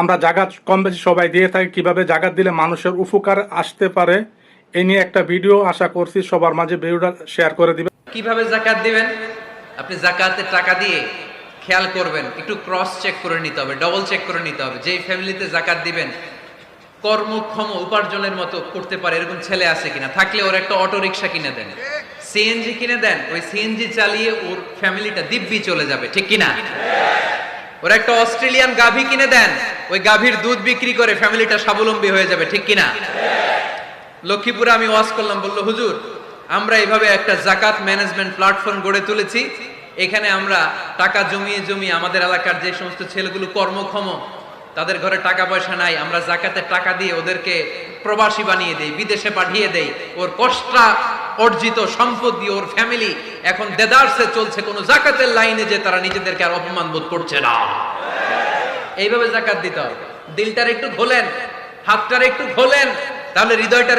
আমরা জাকাত কম বেশি সবাই দিয়ে থাকি, কিভাবে জাকাত দিলে মানুষের উপকার আসতে পারে এই নিয়ে একটা ভিডিও আশা করছি সবার মাঝে ভিডিওটা শেয়ার করে দিবেন। কিভাবে জাকাত দিবেন? আপনি জাকাতের টাকা দিয়ে খেয়াল করবেন, একটু ক্রস চেক করে নিতে হবে, ডবল চেক করে নিতে হবে। যেই ফ্যামিলিতে জাকাত দিবেন কর্মক্ষম উপার্জনের মতো করতে পারে এরকম ছেলে আছে কিনা, থাকলে ওর একটা অটো রিকশা কিনে দেন, সিএনজি কিনে দেন, ওই সিএনজি চালিয়ে ওর ফ্যামিলিটা দিব্যি চলে যাবে, ঠিক কিনা? ওর একটা অস্ট্রেলিয়ান গাভী কিনে দেন, ওই গাভীর দুধ বিক্রি করে ফ্যামিলিটা স্বাবলম্বী হয়ে যাবে, ঠিক কিনা? লক্ষ্মীপুরে আমি ওয়াজ করলাম, বললো হুজুর আমরা এইভাবে একটা জাকাত ম্যানেজমেন্ট প্ল্যাটফর্ম গড়ে তুলেছি, এখানে আমরা টাকা জমিয়ে জমিয়ে আমাদের এলাকার যে সমস্ত ছেলেগুলো কর্মক্ষম, তাদের ঘরে টাকা পয়সা নাই, আমরা জাকাতের টাকা দিয়ে ওদেরকে প্রবাসী বানিয়ে দেই, বিদেশে পাঠিয়ে দেই, ওর কষ্টা অর্জিত সম্পদ দিয়ে ওর ফ্যামিলি এখন দেদারসে চলছে, কোনো জাকাতের লাইনে যে তারা নিজেদেরকে আর অপমান বোধ করছে না। এইভাবে জাকাত দিতে হবে। দিলটার একটু খোলেন, হাতটার একটু খোলেন, তাহলে হৃদয়টার